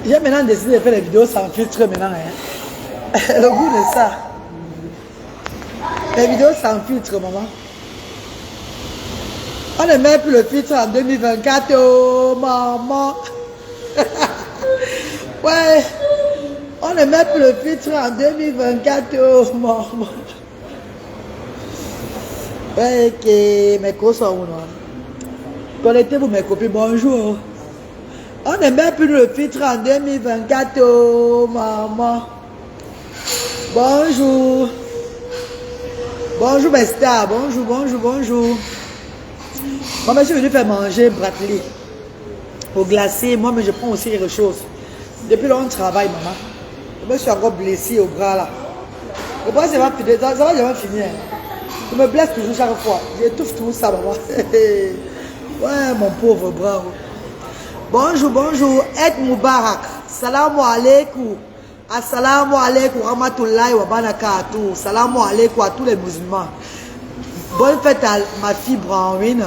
J'ai maintenant décidé de faire les vidéos sans filtre maintenant. Hein. Le goût de ça. Les vidéos sans filtre, maman. On ne met plus le filtre en 2024, oh maman. Ouais. On ne met plus le filtre en 2024, oh maman. Ouais, ok. Mes cos sont où, non? Connectez-vous, mes copines, bonjour. On ne met plus le filtre en 2024, oh maman. Bonjour. Bonjour mes stars, bonjour, bonjour, bonjour. Moi, je suis venu faire manger bratelé au glacé. Moi, mais je prends aussi quelque chose. Depuis là, on travaille, maman. Je me suis encore blessée au bras là. Le bras, ça va jamais finir. Je me blesse toujours chaque fois. J'étouffe tout ça, maman. Ouais, mon pauvre bras. Bonjour, bonjour. Eid Mubarak. Salamu alaikum. Assalamu alaikum. Rahmatullahi wa barakatuh. Salamu alaikum à tous les musulmans. Bonne fête à ma fille Branwin.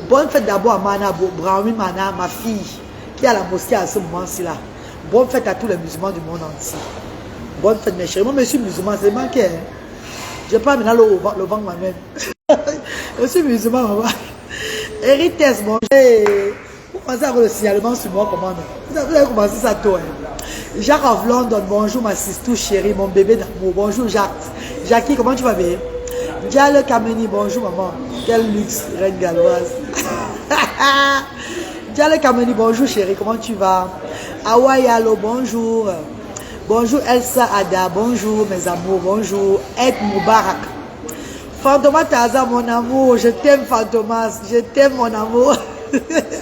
Bonne fête d'abord à Mana Branwin Mana, ma fille, qui est à la mosquée à ce moment-ci là. Bonne fête à tous les musulmans du monde entier. Bonne fête mes chéris. Moi, je suis musulman, c'est manqué. Hein? Je prends maintenant le ventre moi-même. Je suis musulman, maman. Hérites, mon cher. Vous pensez avoir le signalement sur moi, comment? Vous avez commencé ça tôt. Hein? Jacques of London, bonjour ma sister chérie, mon bébé d'amour. Bonjour Jacques. Jackie, comment tu vas bien? Dial Kameni, bonjour maman. Quel luxe, reine galloise. Dial Kameni, bonjour chérie, comment tu vas? Awayalo, bonjour. Bonjour Elsa Ada, bonjour mes amours, bonjour. Eid Mubarak. Fantoma Taza, mon amour, je t'aime Fantomas, je t'aime mon amour.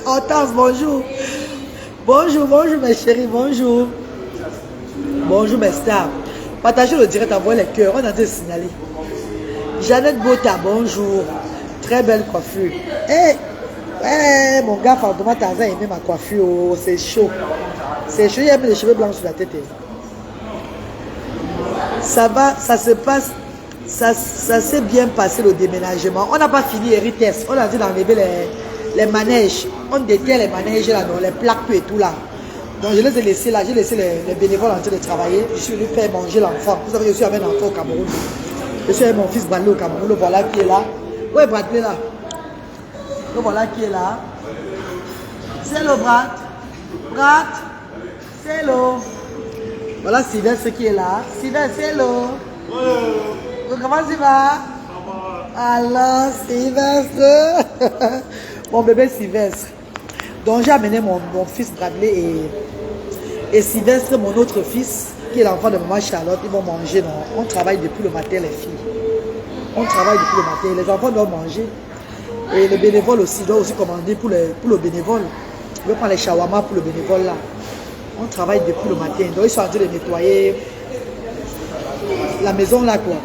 Hortense, bonjour. Bonjour, bonjour mes chéris, bonjour. Bonjour mes stars. Partagez le direct, envoyez les cœurs, on a été signalé. Jeannette Bota, bonjour. Très belle coiffure. Eh, mon gars Fantoma Taza a aimé ma coiffure, oh, c'est chaud. C'est chaud, il a mis les cheveux blancs sur la tête. Ça va, ça se passe, ça s'est bien passé le déménagement. On n'a pas fini les tests, on a dit d'enlever les manèges. On déterre les manèges là, non, les plaques et tout là. Donc je les ai laissés là, j'ai laissé les bénévoles en train de travailler. Je suis venu faire manger l'enfant. Vous savez, je suis avec un enfant au Cameroun. Je suis avec mon fils Bradley au Cameroun, le voilà qui est là. Où est Bradley là? Le voilà qui est là. C'est le Brad. Brad, c'est le. Voilà Sylvestre qui est là. Sylvestre, c'est le. Comment tu vas? Alors, Sylvestre. Mon bébé Sylvestre. Donc j'ai amené mon fils Bradley et Sylvestre, mon autre fils, qui est l'enfant de maman Charlotte. Ils vont manger. Non? On travaille depuis le matin, les filles. On travaille depuis le matin. Les enfants doivent manger. Et le bénévole aussi doit aussi commander pour le bénévole. Je vais prendre les shawarma pour le bénévole là. On travaille depuis le matin. Donc ils sont en train de nettoyer la maison là quoi.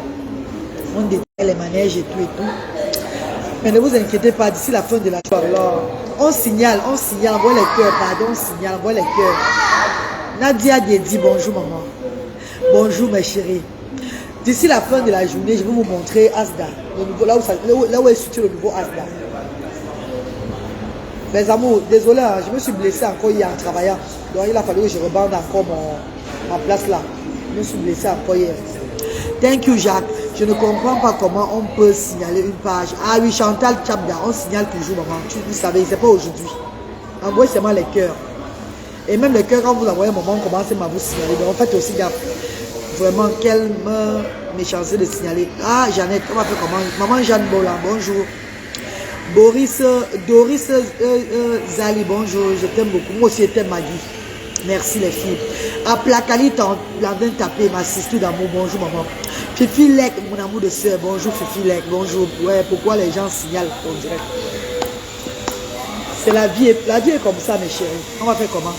On détaille les manèges et tout. Mais ne vous inquiétez pas, d'ici la fin de la soirée, on signale, envoie les cœurs, pardon, on signale, envoie les cœurs. Nadia dit bonjour maman. Bonjour mes chéris. D'ici la fin de la journée, je vais vous montrer Asda. Le nouveau, là où est situé le nouveau Asda. Mes amours, désolé, hein, je me suis blessé encore hier en travaillant. Donc il a fallu que je rebande encore ma place là. Je me suis blessé encore hier. Thank you Jacques. Je ne comprends pas comment on peut signaler une page. Ah oui, Chantal Chabda, on signale toujours maman. Vous savez, c'est pas aujourd'hui. Envoyez seulement les cœurs. Et même les cœurs, quand vous envoyez un moment, on commence à vous signaler. Donc en fait aussi, gaffe. Vraiment, quelle méchanceté de signaler. Ah, Jeannette, on va faire comment? Maman Jeanne Bola, bonjour. Doris Zali, bonjour. Je t'aime beaucoup. Moi aussi, je t'aime Maggie. Merci les filles. À Placali, Blandin tapé, ma sister d'amour, bonjour maman. Fifi Lek, mon amour de soeur, bonjour Fifi Lek, bonjour. Ouais, pourquoi les gens signalent on dirait? C'est la vie est comme ça mes chéris. On va faire comment?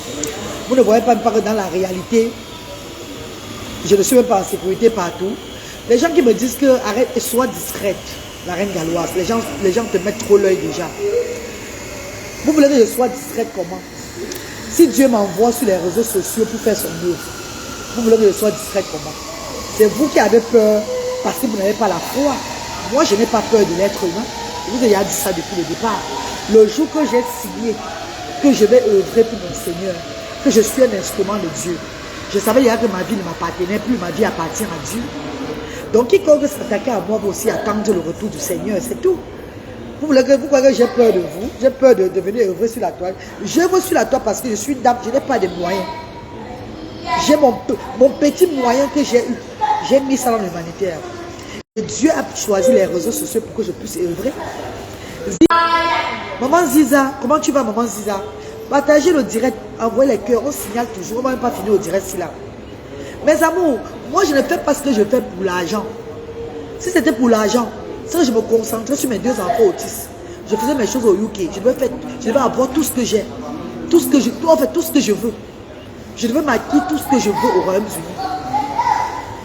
Vous ne voyez pas que dans la réalité, je ne suis même pas en sécurité partout. Les gens qui me disent que arrête et sois discrète, la reine galloise, les gens te mettent trop l'œil déjà. Vous voulez que je sois discrète comment? Si Dieu m'envoie sur les réseaux sociaux pour faire son œuvre, vous voulez que je sois discrète comment? C'est vous qui avez peur parce que vous n'avez pas la foi. Moi, je n'ai pas peur de l'être humain. Je vous ai déjà dit ça depuis le départ. Le jour que j'ai signé, que je vais œuvrer pour mon Seigneur, que je suis un instrument de Dieu. Je savais hier que ma vie ne m'appartenait plus, ma vie appartient à Dieu. Donc quiconque s'attaquer à moi va aussi attendre le retour du Seigneur, c'est tout. Vous croyez que j'ai peur de vous? J'ai peur de venir œuvrer sur la toile. Je veux sur la toile parce que je suis une dame, je n'ai pas de moyens. J'ai mon petit moyen que j'ai eu. J'ai mis ça dans l'humanitaire. Dieu a choisi les réseaux sociaux pour que je puisse œuvrer. Maman Ziza, comment tu vas maman Ziza? Partagez le direct, envoyez les cœurs, on signale toujours, on ne va même pas finir au direct si là. Mes amours, moi je ne fais pas ce que je fais pour l'argent. Si c'était pour l'argent, c'est que je me concentrais sur mes 2 enfants autistes. Je faisais mes choses au UK. Je devais avoir tout ce que j'ai. Tout ce que je veux. Je devais m'acquérir tout ce que je veux au Royaume-Uni.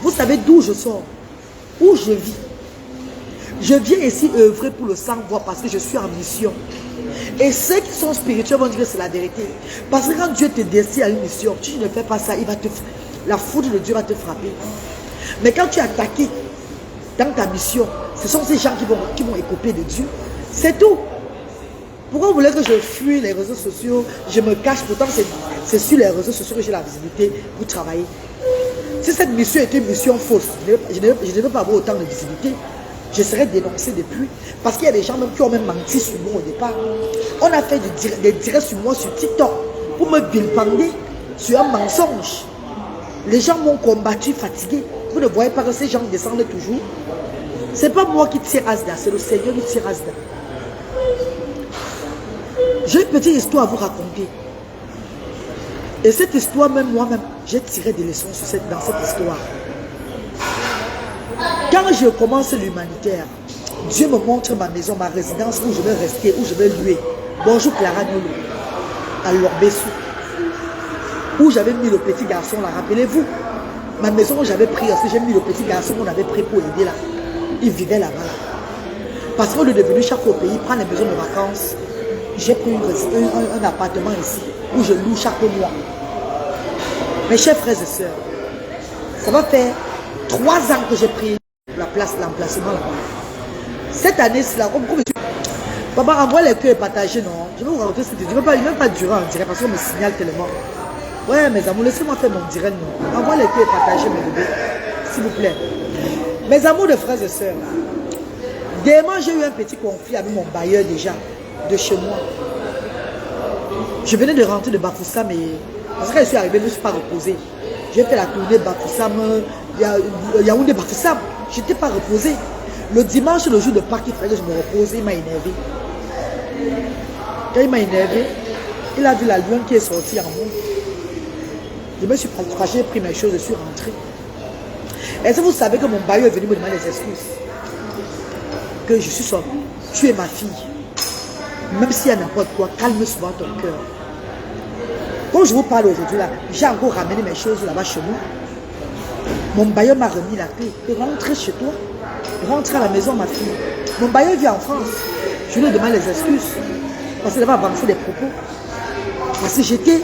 Vous savez d'où je sors, où je vis. Je viens ici œuvrer pour le sang-voix parce que je suis en mission. Et ceux qui sont spirituels vont dire que c'est la vérité. Parce que quand Dieu te destine à une mission, tu ne fais pas ça, la foudre de Dieu va te frapper. Mais quand tu es attaqué dans ta mission, ce sont ces gens qui vont écoper de Dieu. C'est tout. Pourquoi vous voulez que je fuis les réseaux sociaux? Je me cache, pourtant c'est sur les réseaux sociaux que j'ai la visibilité pour travailler. Si cette mission était une mission fausse, je ne devais pas avoir autant de visibilité. Je serais dénoncé depuis. Parce qu'il y a des gens même qui ont même menti sur moi au départ. On a fait des directs sur moi sur TikTok pour me vilipender sur un mensonge. Les gens m'ont combattu, fatigué. Vous ne voyez pas que ces gens descendent toujours. Ce n'est pas moi qui tire Asda, c'est le Seigneur qui tire Asda. J'ai une petite histoire à vous raconter. Et cette histoire, même moi-même, j'ai tiré des leçons dans cette histoire. Quand je commence l'humanitaire, Dieu me montre ma maison, ma résidence où je vais rester, où je vais louer. Bonjour Clara Nolo, à Lorbessou, où j'avais mis le petit garçon là, rappelez-vous. Ma maison où j'avais pris, parce que j'ai mis le petit garçon qu'on avait pris pour aider là. Il vivait là-bas. Parce qu'on est devenu chaque fois au pays, prendre les maisons de vacances. J'ai pris un appartement ici, où je loue chaque mois. Mes chers frères et sœurs, ça va faire 3 ans que j'ai pris l'emplacement là-bas. Cette année, c'est là, comme je suis... Papa, envoie les cœurs et partagez, non? Je vais vous raconter ce que je ne vais même pas durer en direct parce qu'on me signale tellement. Ouais, mes amours, laissez-moi faire mon direct, non? Envoie les cœurs et partagez, mes bébés, s'il vous plaît. Mes amours de frères et sœurs, demain, j'ai eu un petit conflit avec mon bailleur déjà, de chez moi. Je venais de rentrer de Bafoussam et parce que je suis arrivé, je ne me suis pas reposé. J'ai fait la tournée Bafoussam, Yaoundé Bafoussam. Je n'étais pas reposé. Le dimanche, le jour de Pâques, il fallait que je me repose. Il m'a énervé. Quand il m'a énervé, il a vu la lune qui est sortie en moi. Je me suis fâché, j'ai pris mes choses, je suis rentré. Est-ce que vous savez que mon bailleur est venu me demander des excuses? Que je suis sorti. Tu es ma fille. Même s'il y a n'importe quoi, calme souvent ton cœur. Quand je vous parle aujourd'hui là, j'ai encore ramené mes choses là-bas chez moi. Mon bailleur m'a remis la clé. Rentre chez toi. Rentre à la maison, ma fille. Mon bailleur vit en France. Je lui demande les excuses. Parce qu'il avait avancé des propos. Parce que j'étais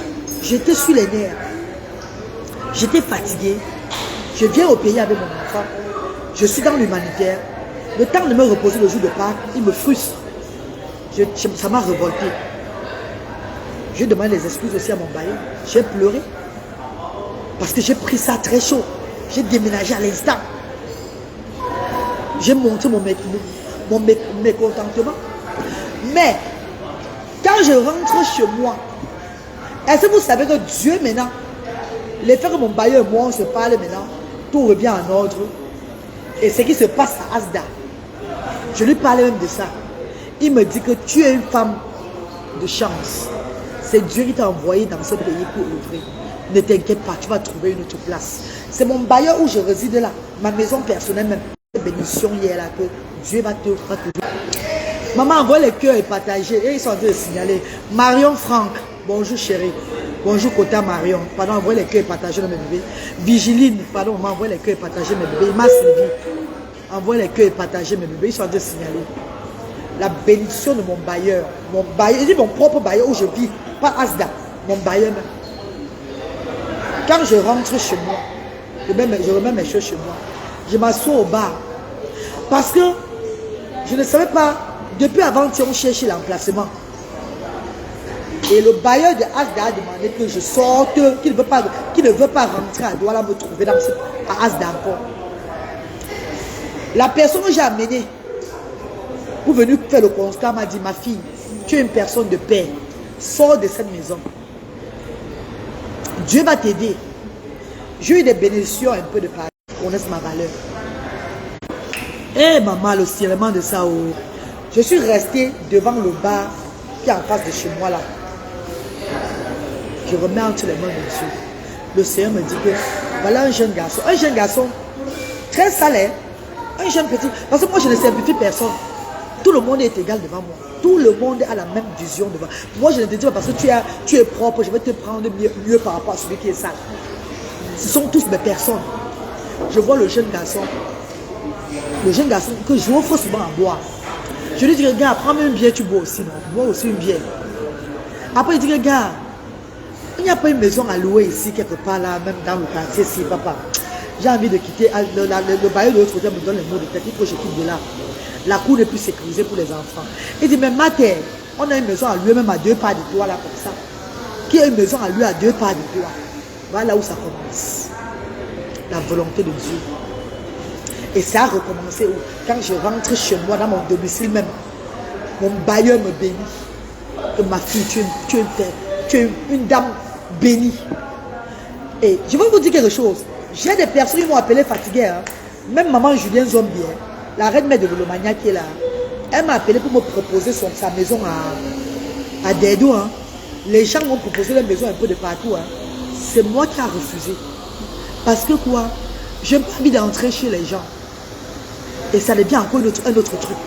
sur les nerfs. J'étais fatigué. Je viens au pays avec mon enfant. Je suis dans l'humanitaire. Le temps de me reposer le jour de Pâques, il me frustre. Ça m'a révolté. Je demande des excuses aussi à mon bailleur. J'ai pleuré. Parce que j'ai pris ça très chaud. J'ai déménagé à l'instant. J'ai montré mon mécontentement. Mais, quand je rentre chez moi, est-ce que vous savez que Dieu maintenant, les fait que mon bailleur et moi, on se parle maintenant, tout revient en ordre. Et ce qui se passe à Asda, je lui parlais même de ça. Il me dit que tu es une femme de chance. C'est Dieu qui t'a envoyé dans ce pays pour ouvrir. Ne t'inquiète pas, tu vas trouver une autre place. C'est mon bailleur où je réside là, ma maison personnelle même. Bénédiction hier là que Dieu va te faire. Maman, envoie les cœurs et partagez. Et ils sont en train de signaler. Marion Franck, bonjour chérie. Bonjour Kota Marion. Pardon, envoie les cœurs et partagez mes bébés. Vigiline, pardon, maman, envoie les cœurs et partagez mes bébés. Ma Sylvie, envoie les cœurs et partagez mes bébés. Ils sont en train de signaler. La bénédiction de mon bailleur. Mon bailleur, il dit mon propre bailleur où je vis. Pas Asda, mon bailleur même. Quand je rentre chez moi, je remets mes choses chez moi. Je m'assois au bar. Parce que je ne savais pas, depuis avant-hier, on cherchait l'emplacement. Et le bailleur de Asda a demandé que je sorte, qu'il ne veut pas rentrer à Douala me trouver à Asda encore. La personne que j'ai amenée pour venir faire le constat m'a dit, ma fille, tu es une personne de paix. Sors de cette maison. Dieu va t'aider. J'ai eu des bénédictions un peu de partout. Connaissent ma valeur. Eh maman, le ciellement de ça. Oh. Je suis restée devant le bar qui est en face de chez moi là. Je remets entre les mains de Dieu. Le Seigneur me dit que voilà un jeune garçon très salaire, un jeune petit. Parce que moi je ne simplifie personne. Tout le monde est égal devant moi. Tout le monde a la même vision devant. Moi je ne te dis pas parce que tu es propre, je vais te prendre mieux par rapport à celui qui est sale. Ce sont tous mes personnes. Je vois le jeune garçon que je m'offre souvent à boire. Je lui dis, regarde, prends une bière, tu bois aussi, non? Bois aussi une bière. Après, il dit, regarde, il n'y a pas une maison à louer ici, quelque part là, même dans le quartier, si, papa. J'ai envie de quitter. Le bailleur de l'autre côté me donne les mots de tête, il faut que je quitte de là. La cour n'est plus sécurisée pour les enfants. Il dit, mais ma terre, on a une maison à louer même à 2 pas de toi, là, comme ça. Qui a une maison à louer à 2 pas de toi? Voilà où ça commence. La volonté de Dieu. Et ça a recommencé quand je rentre chez moi, dans mon domicile même, mon bailleur me bénit. Que ma fille, tu es une dame bénie. Et je vais vous dire quelque chose. J'ai des personnes qui m'ont appelé fatiguée. Hein. Même maman Julien Zombie, hein, la reine mère de Volomania qui est là, elle m'a appelé pour me proposer sa maison à Dedo. Hein. Les gens m'ont proposé leur maison un peu de partout. Hein. C'est moi qui ai refusé. Parce que quoi? Je n'ai pas envie d'entrer chez les gens. Et ça devient encore un autre truc.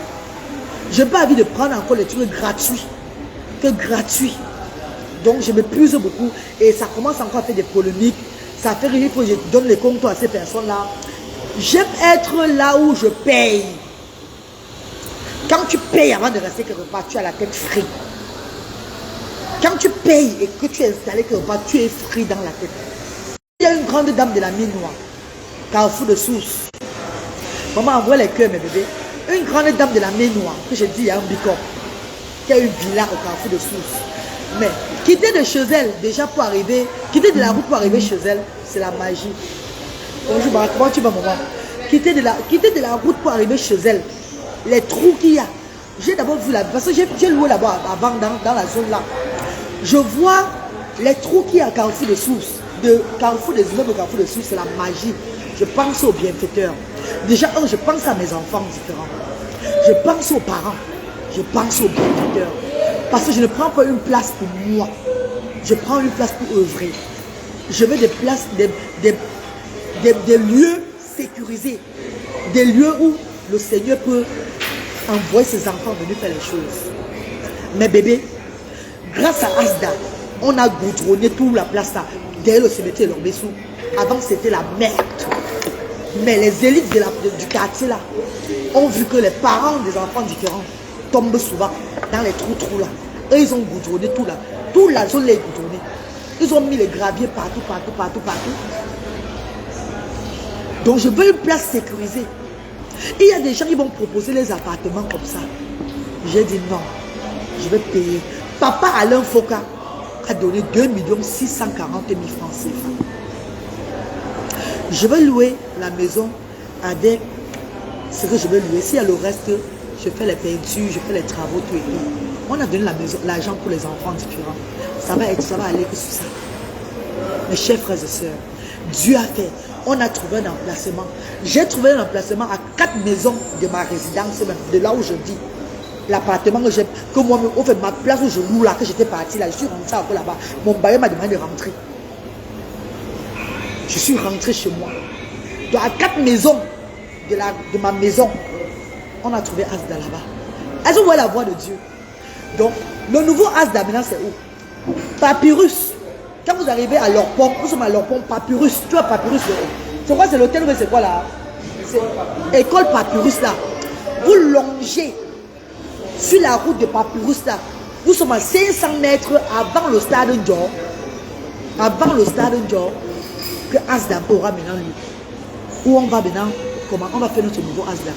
Je n'ai pas envie de prendre encore les trucs gratuits. Que gratuits. Donc je m'épuise beaucoup. Et ça commence encore à faire des polémiques. Ça fait rire que je donne les comptes à ces personnes-là. J'aime être là où je paye. Quand tu payes avant de rester quelque part, tu as la tête frite. Quand tu payes et que tu es installé quelque part, tu es frit dans la tête. Il y a une grande dame de la mine noire, Carrefour de Source. Maman envoie les cœurs, mes bébés. Une grande dame de la mine noire, que je dis, il y a un bicop, qui a une villa au Carrefour de Source. Mais quitter de chez elle, déjà pour arriver, quitter de la route pour arriver chez elle, c'est la magie. Bonjour, Barak, comment tu vas, maman? Quitter de la route pour arriver chez elle, les trous qu'il y a. J'ai d'abord vu là, parce que j'ai loué là-bas avant dans la zone là. Je vois les trous qu'il y a à Carrefour de Source. De Carrefour des immeubles au Carrefour de Source, c'est la magie. Je pense aux bienfaiteurs. Déjà, je pense à mes enfants différents. Je pense aux parents. Je pense aux bienfaiteurs. Parce que je ne prends pas une place pour moi. Je prends une place pour œuvrer. Je veux des places, des lieux sécurisés. Des lieux où le Seigneur peut envoyer ses enfants venir faire les choses. Mes bébés, grâce à Asda, on a goudronné toute la place là. Derrière le cimetière Lombessou. Avant c'était la merde. Mais les élites du quartier là ont vu que les parents des enfants différents tombent souvent dans les trous là. Et ils ont goudronné tout là. Toute la zone est goudronnée. Ils ont mis les graviers partout. Donc je veux une place sécurisée. Et il y a des gens qui vont proposer les appartements comme ça. J'ai dit non. Je vais payer. Papa Alain Foka a donné 2 640 000 francs CFA. Je vais louer la maison avec ce que je vais louer. S'il y a le reste, je fais les peintures, je fais les travaux, tout et tout. On a donné l'argent pour les enfants différents. Ça va aller que sur ça. Mes chers frères et sœurs, Dieu a fait. On a trouvé un emplacement. J'ai trouvé un emplacement à 4 maisons de ma résidence, même de là où je vis. L'appartement que moi, au fait, ma place où je loue là, que j'étais parti là, je suis rentré un peu là-bas. Mon bailleur m'a demandé de rentrer. Je suis rentré chez moi. Donc à 4 maisons de ma maison, on a trouvé Asda là-bas. Est-ce que vous voyez la voix de Dieu? Donc, le nouveau Asda maintenant c'est où? Papyrus. Quand vous arrivez à Lorpont, nous sommes à Lorpont, Papyrus. Tu vois Papyrus, c'est quoi? C'est l'hôtel ou c'est quoi là? C'est école Papyrus là. Vous longez sur la route de Papyrus là. Nous sommes à 500 mètres avant le stade Dior. Avant le stade Dior, que Asda aura maintenant lieu. Où on va maintenant, comment on va faire notre nouveau Asda.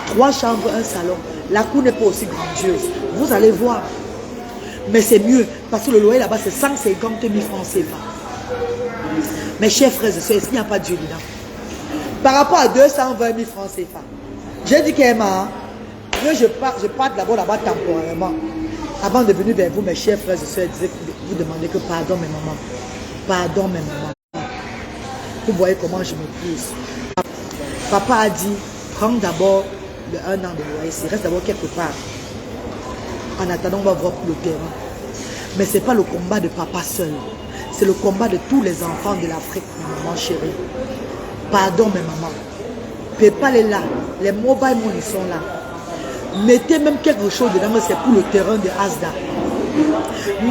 3 chambres, un salon. La cour n'est pas aussi grandiose. Vous allez voir. Mais c'est mieux. Parce que le loyer là-bas, c'est 150 000 francs CFA. Mes chers frères et sœurs, est-ce qu'il n'y a pas Dieu dedans? Par rapport à 220 000 francs CFA. J'ai dit qu'Emma, je parte d'abord là-bas temporairement. Avant de venir vers vous, mes chers frères et sœurs, vous demandez que pardon mes mamans. Pardon mes mamans. Vous voyez comment je me pousse. Papa a dit, prends d'abord le 1 an de loyer. Il reste d'abord quelque part. En attendant, on va voir pour le terrain. Mais ce n'est pas le combat de papa seul. C'est le combat de tous les enfants de l'Afrique, mes mamans chéries. Pardon mes mamans. PayPal est là. Les mobile money sont là. Mettez même quelque chose dedans, mais c'est pour le terrain de Asda.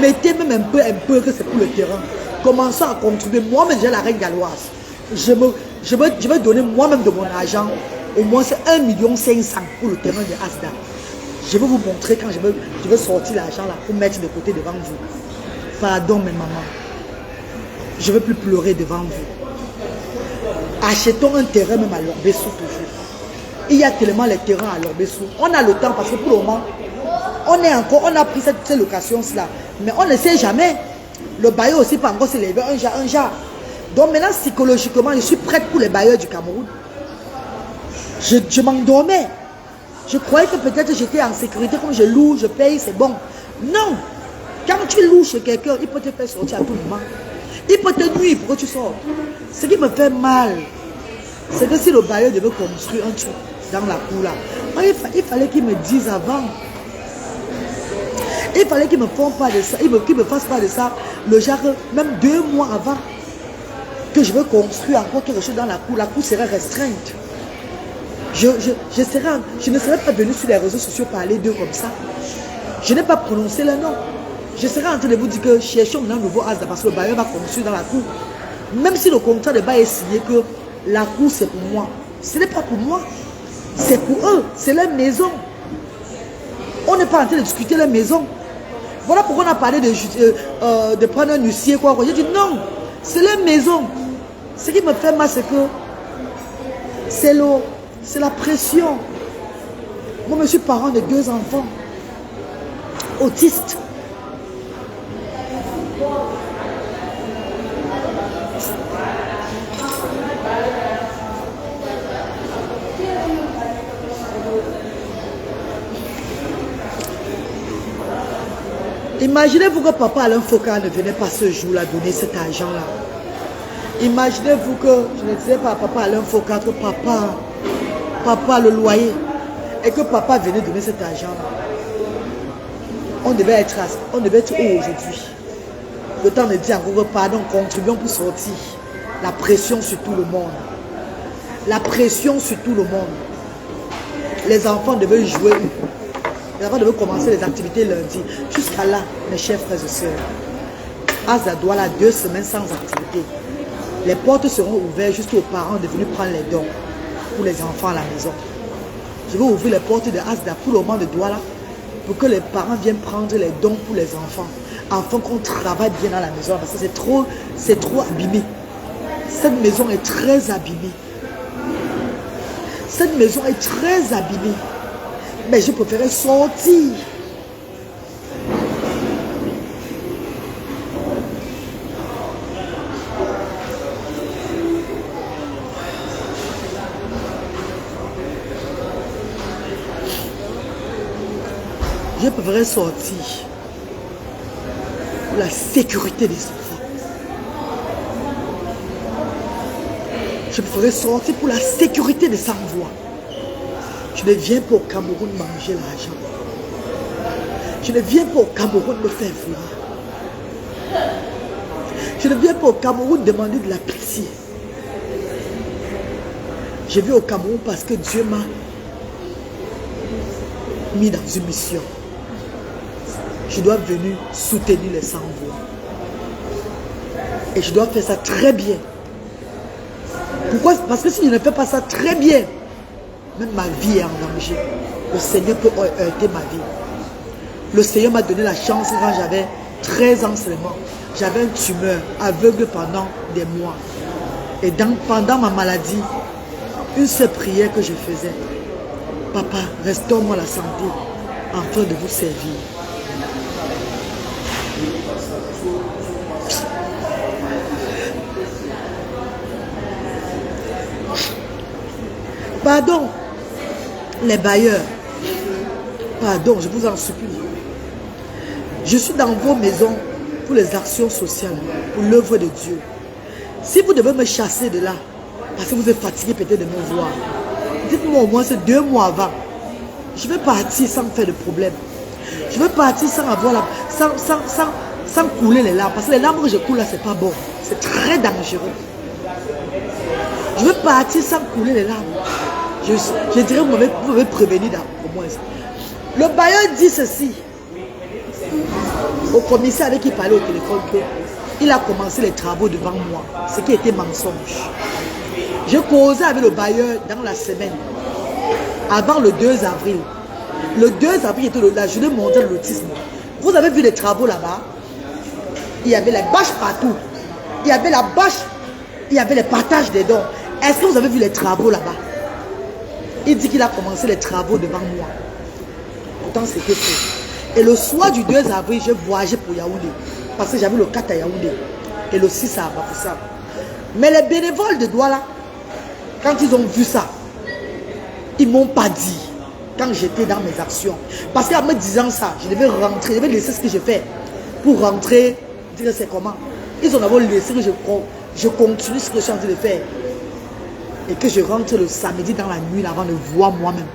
Mettez même un peu que c'est pour le terrain. Commençons à contribuer. Moi-même, j'ai la reine galloise. Je vais donner moi-même de mon argent. Au moins, c'est 1,5 million pour le terrain de Asda. Je vais vous montrer quand je vais sortir l'argent là pour mettre de côté devant vous. Pardon mes mamans. Je ne veux plus pleurer devant vous. Achetons un terrain même à Lorbessou toujours. Il y a tellement les terrains à Lorbessou. On a le temps parce que pour le moment, on a pris cette location-là. Mais on ne sait jamais. Le bailleur aussi pas encore s'élever un jar. Donc maintenant, psychologiquement, je suis prête pour les bailleurs du Cameroun. Je m'endormais. Je croyais que peut-être j'étais en sécurité, comme je loue, je paye, c'est bon. Non. Quand tu loues chez quelqu'un, il peut te faire sortir à tout moment. Il peut te nuire pour que tu sortes. Ce qui me fait mal, c'est que si le bailleur devait construire un truc dans la cour là, il fallait qu'il me dise avant. Il fallait qu'il me fasse pas de ça, le genre même 2 mois avant que je veux construire encore quelque chose dans la cour serait restreinte. Je ne serais pas venu sur les réseaux sociaux parler d'eux comme ça. Je n'ai pas prononcé le nom. Je serais en train de vous dire que cherchons un nouveau Asda parce que le bailleur va construire dans la cour. Même si le contrat de bail est signé que la cour c'est pour moi. Ce n'est pas pour moi. C'est pour eux. C'est leur maison. On n'est pas en train de discuter leur maison. Voilà pourquoi on a parlé de prendre un huissier. J'ai dit non. C'est leur maison. Ce qui me fait mal, c'est que c'est la pression. Moi, je suis parent de 2 enfants autistes. Imaginez-vous que papa Alain Foucault ne venait pas ce jour-là donner cet argent-là. Imaginez-vous que je ne disais pas à papa Alain Foucault que papa le loyer, et que papa venait donner cet argent-là. On devait être haut aujourd'hui. Le temps de dire encore pardon, contribuons pour sortir. La pression sur tout le monde. La pression sur tout le monde. Les enfants devaient jouer. Les enfants devaient commencer les activités lundi. Jusqu'à là, mes chers frères et sœurs, Asda doit là 2 semaines sans activité. Les portes seront ouvertes juste aux parents de venir prendre les dons pour les enfants à la maison. Je vais ouvrir les portes de Asda pour le moment de Douala pour que les parents viennent prendre les dons pour les enfants afin qu'on travaille bien dans la maison parce que c'est trop abîmé. Cette maison est très abîmée. Cette maison est très abîmée. Mais je préférais sortir. Je préférais sortir pour la sécurité des enfants. Je préférais sortir pour la sécurité des sans-voix. Je ne viens pas au Cameroun manger l'argent. Je ne viens pas au Cameroun me faire venir. Je ne viens pas au Cameroun demander de la pitié. Je viens au Cameroun parce que Dieu m'a mis dans une mission. Je dois venir soutenir les sans-voix. Et je dois faire ça très bien. Pourquoi? Parce que si je ne fais pas ça très bien, même ma vie est en danger. Le Seigneur peut heurter ma vie. Le Seigneur m'a donné la chance quand j'avais 13 ans seulement. J'avais une tumeur aveugle pendant des mois. Et pendant ma maladie, une seule prière que je faisais. Papa, restaure-moi la santé afin de vous servir. Pardon, les bailleurs. Pardon, je vous en supplie. Je suis dans vos maisons pour les actions sociales, pour l'œuvre de Dieu. Si vous devez me chasser de là, parce que vous êtes fatigué peut-être de me voir, dites-moi au moins c'est 2 mois avant. Je vais partir sans faire de problème. Je vais partir sans avoir la, sans couler les larmes. Parce que les larmes que je coule là, c'est pas bon. C'est très dangereux. Je vais partir sans couler les larmes. Je dirais, vous m'avez prévenu au moins. Le bailleur dit ceci au commissaire avec qui il parlait au téléphone, qu'il a commencé les travaux devant moi, ce qui était mensonge. Je causais avec le bailleur dans la semaine, avant le 2 avril. Le 2 avril était la journée mondiale de l'autisme. Vous avez vu les travaux là-bas? Il y avait les bâches partout. Il y avait la bâche, il y avait les partages des dons. Est-ce que vous avez vu les travaux là-bas? Il dit qu'il a commencé les travaux devant moi. Pourtant, c'était faux. Et le soir du 2 avril, je voyageais pour Yaoundé. Parce que j'avais le 4 à Yaoundé. Et le 6 à Bafoussam. Mais les bénévoles de Douala, quand ils ont vu ça, ils ne m'ont pas dit. Quand j'étais dans mes actions. Parce qu'en me disant ça, je devais rentrer. Je devais laisser ce que je fais. Pour rentrer, dire c'est comment. Ils ont d'abord laissé que je continue ce que je suis en train de faire. Et que je rentre le samedi dans la nuit avant de voir moi-même.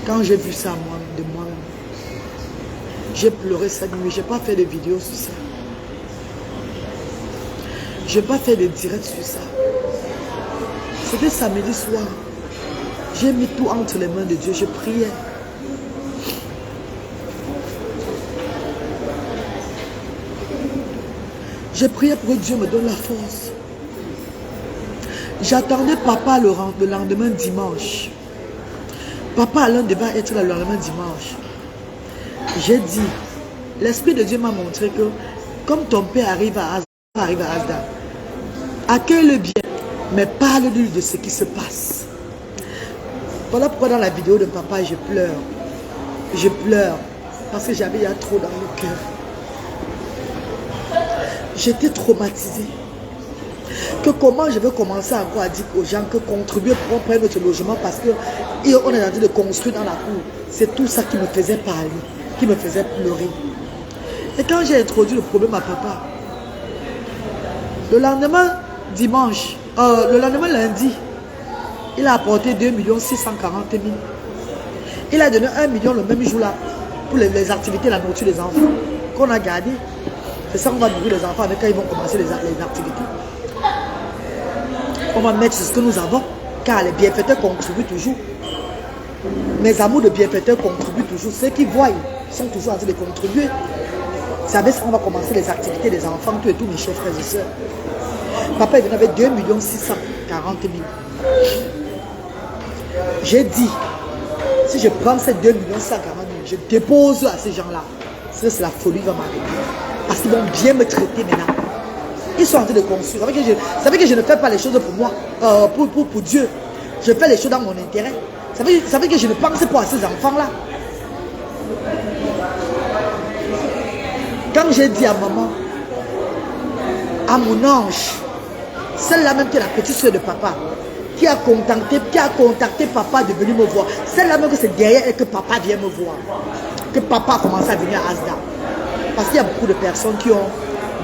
Quand j'ai vu ça de moi-même, j'ai pleuré cette nuit. Je n'ai pas fait de vidéo sur ça. Je n'ai pas fait de direct sur ça. C'était samedi soir. J'ai mis tout entre les mains de Dieu. Je priais. Je priais pour que Dieu me donne la force. J'attendais papa le lendemain dimanche. Papa Alain devait être là le lendemain dimanche. J'ai dit, l'Esprit de Dieu m'a montré que comme ton père arrive à Asda, accueille-le bien, mais parle-lui de ce qui se passe. Voilà pourquoi dans la vidéo de papa, je pleure. Je pleure parce que il y a trop dans le cœur. J'étais traumatisée. Que comment je vais commencer encore à dire aux gens que contribuer pour prendre notre logement parce qu'on est en train de construire dans la cour. C'est tout ça qui me faisait parler, qui me faisait pleurer. Et quand j'ai introduit le problème à papa, le lendemain dimanche, le lendemain lundi, il a apporté 2 640 000. Il a donné 1 million le même jour là pour les activités, la nourriture des enfants qu'on a gardé. C'est ça qu'on va nourrir les enfants avec quand ils vont commencer les activités. On va mettre ce que nous avons, car les bienfaiteurs contribuent toujours. Mes amours de bienfaiteurs contribuent toujours. Ceux qui voient sont toujours en train de contribuer. Vous savez, on va commencer les activités des enfants, tout et tout, mes chers frères et sœurs. Papa, il avait 2 640 000. J'ai dit, si je prends ces 2 140 000, je dépose à ces gens-là. C'est la folie qui va m'arriver. Parce qu'ils vont bien me traiter maintenant. Ils sont en train de construire. Vous savez que je ne fais pas les choses pour moi, pour Dieu. Je fais les choses dans mon intérêt. Vous savez que je ne pense pas à ces enfants-là. Quand j'ai dit à maman, à mon ange, celle-là même qui est la petite soeur de papa, qui a contacté papa de venir me voir. Celle-là même que c'est derrière elle que papa vient me voir. Que papa a commencé à venir à Asda. Parce qu'il y a beaucoup de personnes qui ont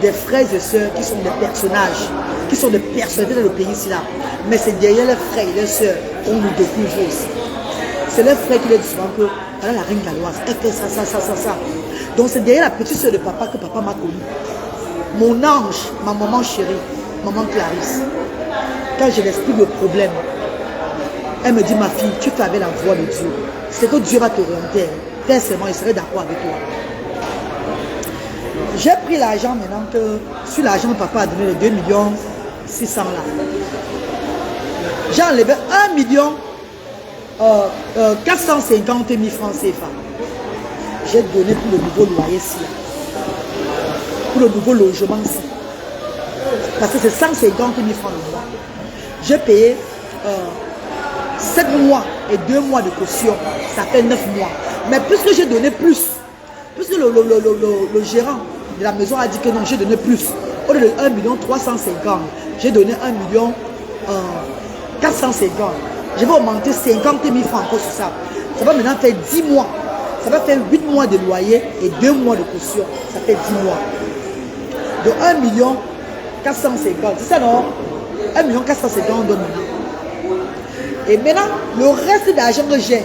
des frères et sœurs qui sont des personnages, qui sont des personnalités dans le pays ici là. Mais c'est derrière les frères et les sœurs qu'on nous découvre aussi. C'est les frères qui leur disent souvent que voilà la reine galloise, elle fait ça. Donc c'est derrière la petite sœur de papa que papa m'a connu. Mon ange, ma maman chérie, maman Clarisse. Quand je l'explique le problème, elle me dit ma fille, tu fais avec la voix de Dieu. C'est que Dieu va t'orienter. Sincèrement, il serait d'accord avec toi. J'ai pris l'argent maintenant que sur l'argent papa a donné les 2 600 000 là. J'ai enlevé 1 450 000 francs CFA. J'ai donné pour le nouveau loyer ici. Pour le nouveau logement ici. Parce que c'est 150 000 francs le mois. J'ai payé 7 mois et 2 mois de caution. Ça fait 9 mois. Mais puisque j'ai donné plus, puisque le gérant de la maison a dit que non, j'ai donné plus. Au lieu de 1 350 000, j'ai donné 1 450 000. Je vais augmenter 50 000 francs encore sur ça. Ça va maintenant faire 10 mois. Ça va faire 8 mois de loyer et 2 mois de caution. Ça fait 10 mois. De 1 450 000. C'est ça, non? 1 450 000, on donne maintenant. Et maintenant, le reste d'argent que j'ai,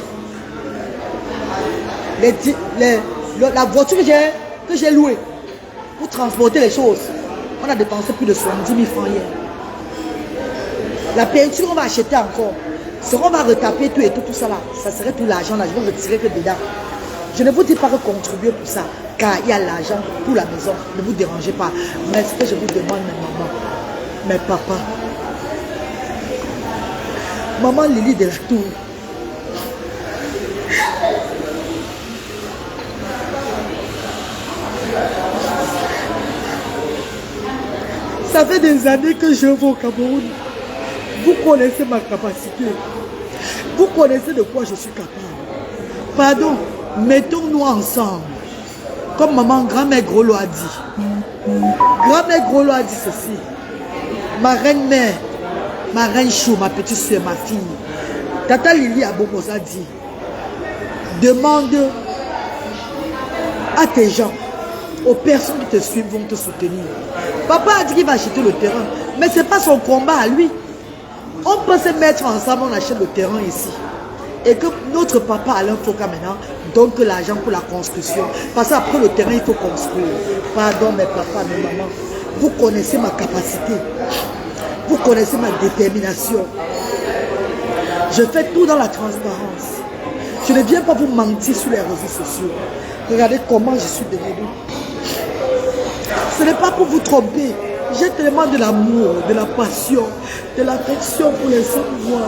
la voiture que j'ai louée pour transporter les choses, on a dépensé plus de 70 000 francs hier. La peinture, on va acheter encore. Si on va retaper tout et tout ça là, ça serait tout l'argent là, je vais retirer que dedans. Je ne vous dis pas de contribuer pour ça, car il y a l'argent pour la maison. Ne vous dérangez pas. Mais ce que je vous demande, mes mamans, mes papas, maman Lily de la Tour, ça fait des années que je vais au Cameroun. Vous connaissez ma capacité. Vous connaissez de quoi je suis capable. Pardon, mettons-nous ensemble. Comme maman, grand-mère Grolo a dit. Grand-mère Grolo a dit ceci. Ma reine-mère, ma reine chou, ma petite soeur, ma fille. Tata Lily Abomos a dit. Demande à tes gens, aux personnes qui te suivent vont te soutenir. Papa a dit qu'il va acheter le terrain. Mais ce n'est pas son combat à lui. On peut se mettre ensemble, on achète le terrain ici. Et que notre papa Alain Foka maintenant donne que l'argent pour la construction. Parce qu'après le terrain, il faut construire. Pardon mes papas, mes mamans. Vous connaissez ma capacité. Vous connaissez ma détermination. Je fais tout dans la transparence. Je ne viens pas vous mentir sur les réseaux sociaux. Regardez comment je suis devenu. Ce n'est pas pour vous tromper. J'ai tellement de l'amour, de la passion, de l'affection pour les sans-voix.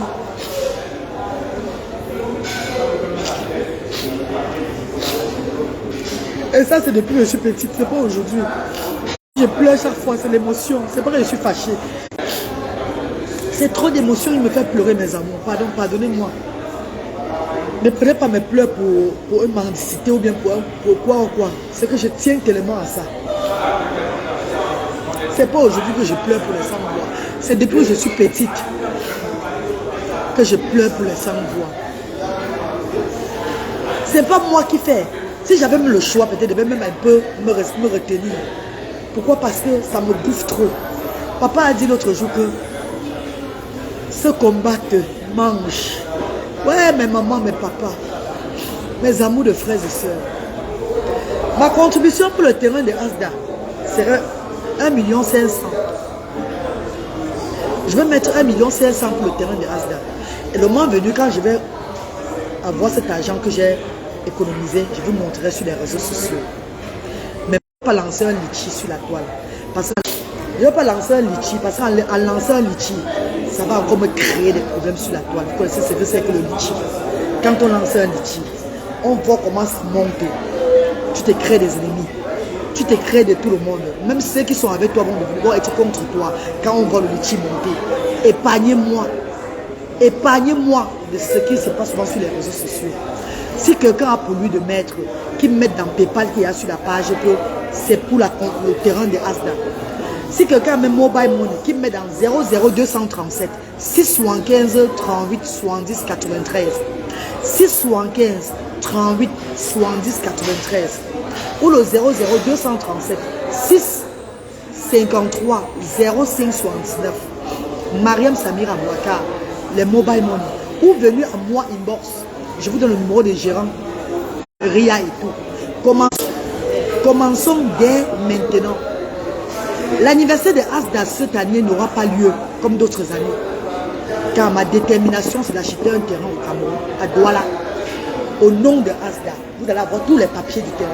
Et ça, c'est depuis que je suis petite, c'est pas aujourd'hui. Je pleure chaque fois, c'est l'émotion. C'est pas que je suis fâchée. C'est trop d'émotions, il me fait pleurer, mes amours. Pardon, pardonnez-moi. Ne prenez pas mes pleurs pour une mendicité ou bien pour quoi ou quoi. C'est que je tiens tellement à ça. C'est pas aujourd'hui que je pleure pour les sans-voix. C'est depuis que je suis petite que je pleure pour les sans-voix. C'est pas moi qui fais. Si j'avais même le choix, peut-être, je devais même un peu me retenir. Pourquoi? Parce que ça me bouffe trop. Papa a dit l'autre jour que ce combat te mange. Ouais, mes mamans, mes papas, mes amours de frères et sœurs. Ma contribution pour le terrain de Asda serait 1 500 000. Je vais mettre 1 500 000 pour le terrain de Asda. Et le moment venu, quand je vais avoir cet argent que j'ai économisé, je vous montrerai sur les réseaux sociaux. Mais je ne vais pas lancer un litchi sur la toile. Parce que je ne vais pas lancer un litchi, parce qu'en lançant un litchi, ça va encore me créer des problèmes sur la toile. Vous connaissez ce que c'est que le litchi. Quand on lance un litchi, on voit comment ça monte. Tu te crées des ennemis. Tu te crées de tout le monde. Même ceux qui sont avec toi vont être contre toi quand on voit le litchi monter. Épargnez-moi. Épargnez-moi de ce qui se passe souvent sur les réseaux sociaux. Si quelqu'un a pour lui de mettre, qu'il mette dans PayPal qu'il y a sur la page que c'est pour le terrain de Asda. Si quelqu'un a même Mobile Money, qu'il met dans 00237 675 38 70 93. 675 38 70 93. Ou le 00237 6 53 05 79. Mariam Samira Bouaka, les Mobile Money. Ou venez à moi inbox. Je vous donne le numéro des gérants. Ria et tout. Commençons dès maintenant. L'anniversaire de Asda cette année n'aura pas lieu comme d'autres années. Car ma détermination, c'est d'acheter un terrain au Cameroun, à Douala. Au nom de Asda, vous allez avoir tous les papiers du terrain.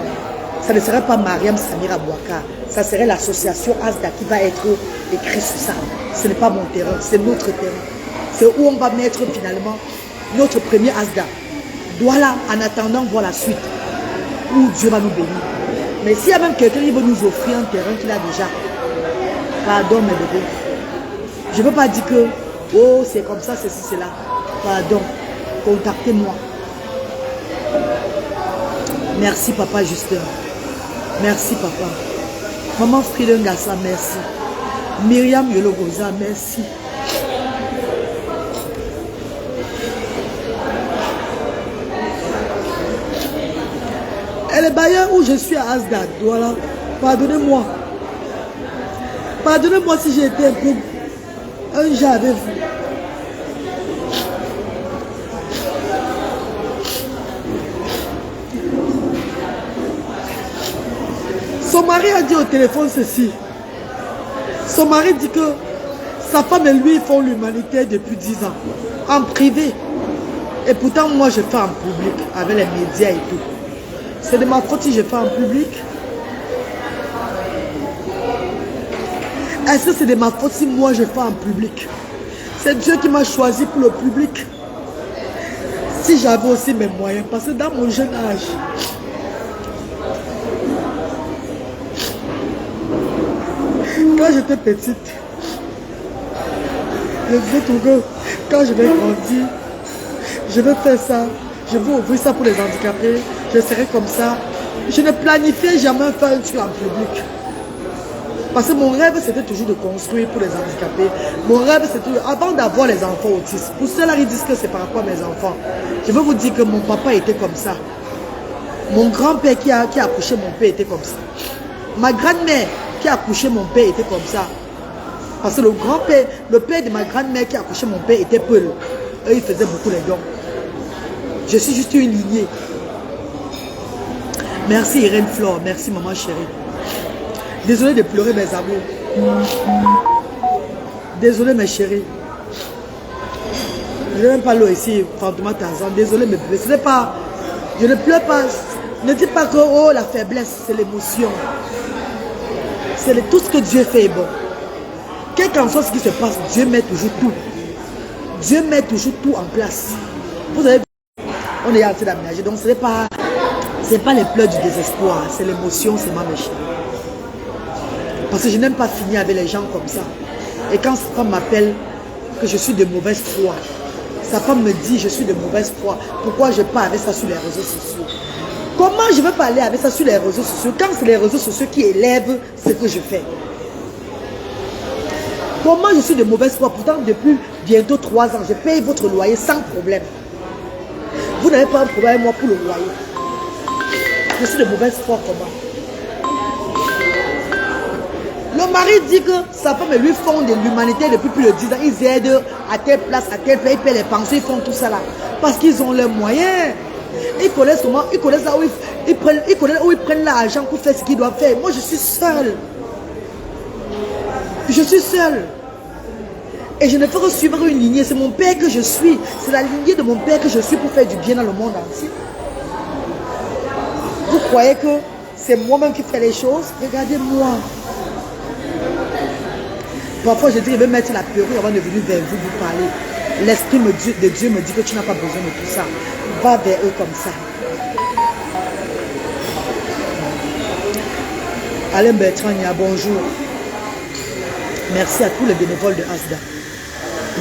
Ça ne serait pas Mariam Samira Bouaka. Ça serait l'association Asda qui va être écrit sur ça. Ce n'est pas mon terrain, c'est notre terrain. C'est où on va mettre finalement notre premier Asda. Douala, en attendant voir la suite. Où Dieu va nous bénir. Mais s'il y a même quelqu'un qui veut nous offrir un terrain qu'il a déjà, pardon mes bébés. Je ne veux pas dire que, oh c'est comme ça, ceci, cela. Pardon, contactez-moi. Merci papa Justin. Merci papa. Maman Frida Ngassa, merci. Myriam Yologoza, merci. Et le bailleur où je suis à Asgard, voilà, pardonnez-moi. Pardonnez-moi si j'ai été un jour avec vous. Son mari a dit au téléphone ceci. Son mari dit que sa femme et lui font l'humanité depuis 10 ans, en privé. Et pourtant, moi, je fais en public, avec les médias et tout. C'est de ma faute si je fais en public. Est-ce que c'est de ma faute si moi, je fais en public? C'est Dieu qui m'a choisi pour le public. Si j'avais aussi mes moyens, parce que dans mon jeune âge, quand j'étais petite, je disais tout que quand je vais grandir, je veux faire ça, je veux ouvrir ça pour les handicapés, je serai comme ça. Je ne planifiais jamais faire un truc en public. Parce que mon rêve, c'était toujours de construire pour les handicapés. Mon rêve, c'était avant d'avoir les enfants autistes. Pour cela, ils disent que c'est par rapport à mes enfants. Je veux vous dire que mon papa était comme ça. Mon grand-père qui a accouché mon père était comme ça. Ma grand-mère qui a accouché mon père était comme ça. Parce que le grand-père, le père de ma grand-mère qui a accouché mon père était Peul. Eux, ils faisaient beaucoup les dons. Je suis juste une lignée. Merci Irène Flore, merci maman chérie. Désolé de pleurer mes amours. Désolé mes chéris. Je n'ai même pas l'eau ici, Fantôme Tarzan. Désolé mes bébés. Ce n'est pas. Je ne pleure pas. Ne dis pas que oh, la faiblesse, c'est l'émotion. C'est tout ce que Dieu fait est bon. Quel qu'en soit ce qui se passe, Dieu met toujours tout. Dieu met toujours tout en place. Vous avez vu, on est en train d'aménager. Donc ce n'est pas les pleurs du désespoir. C'est l'émotion, c'est ma méchante. Parce que je n'aime pas finir avec les gens comme ça. Et quand sa femme m'appelle que je suis de mauvaise foi, sa femme me dit je suis de mauvaise foi. Pourquoi je parle avec ça sur les réseaux sociaux? Comment je veux parler avec ça sur les réseaux sociaux quand c'est les réseaux sociaux qui élèvent ce que je fais? Comment je suis de mauvaise foi? Pourtant depuis bientôt 3 ans, je paye votre loyer sans problème. Vous n'avez pas un problème avec moi pour le loyer. Je suis de mauvaise foi comment? Le mari dit que sa femme et lui font de l'humanité depuis plus de 10 ans. Ils aident à telle place, à tel pays, ils paient les pensions, ils font tout ça là. Parce qu'ils ont les moyens. Ils connaissent comment, ils connaissent là où ils prennent l'argent pour faire ce qu'ils doivent faire. Moi, je suis seule. Je suis seule. Et je ne peux que suivre une lignée. C'est mon père que je suis. C'est la lignée de mon père que je suis pour faire du bien dans le monde entier. Vous croyez que c'est moi-même qui fais les choses? Regardez-moi. Parfois, je dis, je vais mettre la perruque avant de venir vers vous, vous parler. L'esprit de Dieu me dit que tu n'as pas besoin de tout ça. Va vers eux comme ça. Alain Bertrand, bonjour. Merci à tous les bénévoles de Asda.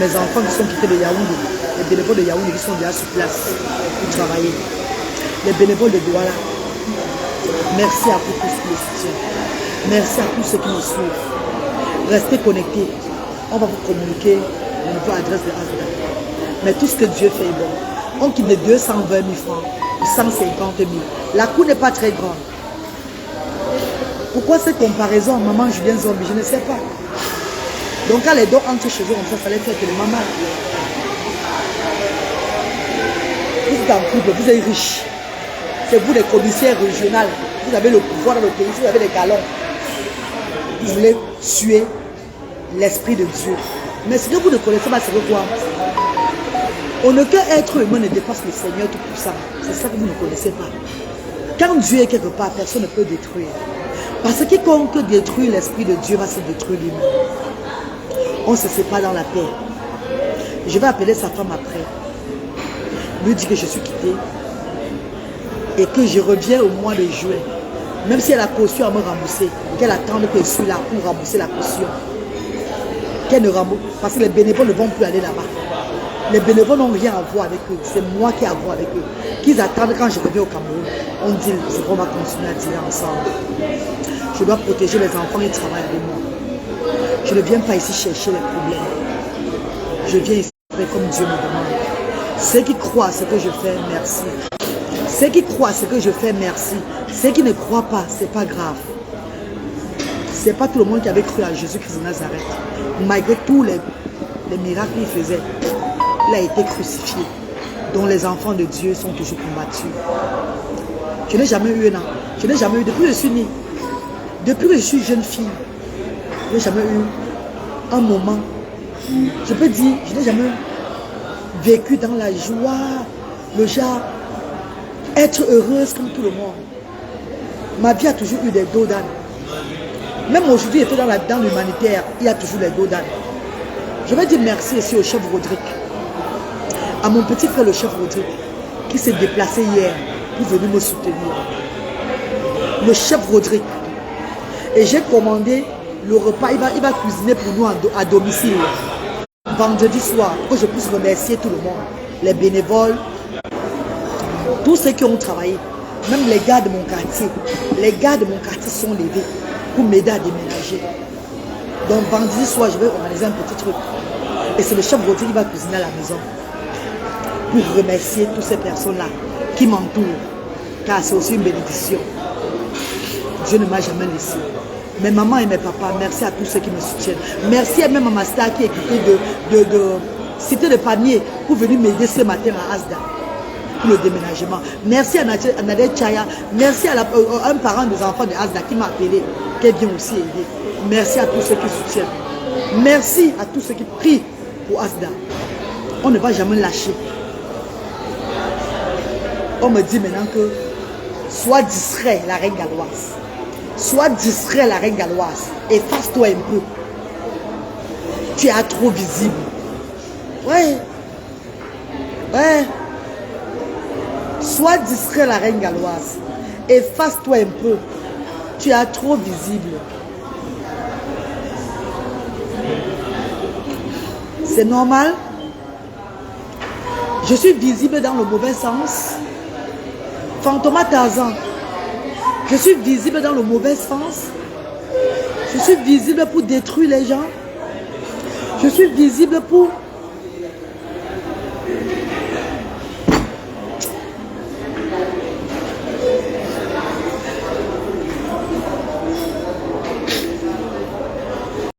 Mes enfants qui sont quittés de Yaoundé. Les bénévoles de Yaoundé qui sont déjà sur place pour travailler. Les bénévoles de Douala. Merci à vous tous pour le soutien. Merci à tous ceux qui nous suivent. Restez connectés. On va vous communiquer le nouveau adresse de Asda. Mais tout ce que Dieu fait est bon. On quitte de 220 000 francs ou 150 000. La cour n'est pas très grande. Pourquoi cette comparaison, maman Julien Zombie? Je ne sais pas. Donc quand les dons entrent chez eux comme ça, ça les fait que les mamans. Vous êtes en couple, vous êtes riche. C'est vous les commissaires régionaux. Vous avez le pouvoir dans le pays, vous avez les galons. Vous voulez tuer l'esprit de Dieu. Mais ce que vous ne connaissez pas, c'est quoi? Aucun être humain ne dépasse le Seigneur tout pour ça. C'est ça que vous ne connaissez pas. Quand Dieu est quelque part, personne ne peut détruire. Parce que quiconque détruit l'esprit de Dieu va se détruire lui-même. On se sépare dans la paix. Je vais appeler sa femme après. Lui dire que je suis quittée. Et que je reviens au mois de juin. Même si elle a caution à me rembourser. Qu'elle attende que je suis là pour rembourser la caution. Qu'elle ne rembourse. Parce que les bénévoles ne vont plus aller là-bas. Les bénévoles n'ont rien à voir avec eux. C'est moi qui ai à voir avec eux. Qu'ils attendent quand je reviens au Cameroun. On dit qu'on va continuer à tirer ensemble. Je dois protéger les enfants qui travaillent avec moi. Je ne viens pas ici chercher les problèmes. Je viens ici faire comme Dieu me demande. Ceux qui croient à ce que je fais, merci. Ceux qui croient à ce que je fais, merci. Ceux qui ne croient pas, c'est pas grave. C'est pas tout le monde qui avait cru à Jésus-Christ de Nazareth. Malgré tous les miracles qu'il faisait, il a été crucifié. Dont les enfants de Dieu sont toujours combattus. Je n'ai jamais eu un an. Je n'ai jamais eu, depuis que je suis née, depuis que je suis jeune fille, je n'ai jamais eu un moment. Je peux dire, je n'ai jamais vécu dans la joie, le genre, être heureuse comme tout le monde. Ma vie a toujours eu des dos d'âne. Même aujourd'hui, j'étais dans l'humanitaire, il y a toujours les dos d'âne. Je vais dire merci ici au chef Rodrigue, à mon petit frère le chef Rodrigue, qui s'est déplacé hier pour venir me soutenir. Le chef Rodrigue. Et j'ai commandé le repas, il va cuisiner pour nous à domicile. Vendredi soir, pour que je puisse remercier tout le monde. Les bénévoles, tous ceux qui ont travaillé. Même les gars de mon quartier. Les gars de mon quartier sont levés pour m'aider à déménager. Donc vendredi soir, je vais organiser un petit truc. Et c'est le chef Rodrigue qui va cuisiner à la maison. Pour remercier toutes ces personnes-là qui m'entourent. Car c'est aussi une bénédiction. Dieu ne m'a jamais laissé. Mes mamans et mes papas, merci à tous ceux qui me soutiennent. Merci à même à ma star qui est équipée de Cité de Panier pour venir m'aider ce matin à Asda pour le déménagement. Merci à Nadia Chaya. Merci à un parent des enfants de Asda qui m'a appelé, qui vient aussi aider. Merci à tous ceux qui soutiennent. Merci à tous ceux qui prient pour Asda. On ne va jamais lâcher. On me dit maintenant que sois discret, la reine galloise. Sois discret, la reine galloise. Efface-toi un peu. Tu es trop visible. Ouais. Ouais. Sois discret, la reine galloise. Efface-toi un peu. Tu es trop visible. C'est normal. Je suis visible dans le mauvais sens. Fantôma Tarzan. Je suis visible dans le mauvais sens. Je suis visible pour détruire les gens. Je suis visible pour